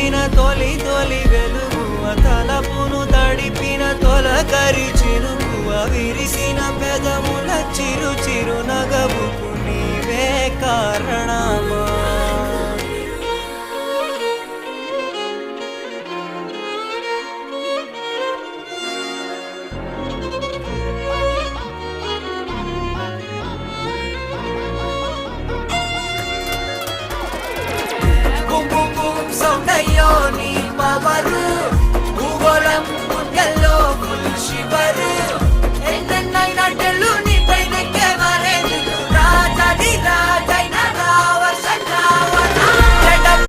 నింపిన తొలి తొలి వెలుగువ తలపును తడిపిన తొలకరి చినుకువ విరిసిన పెదముల చిరు చిరు నగవుకు నీవే కారణమా బూమ్ బూమ్ బూమ్ సౌండ్ అయ్యో నీ పవరు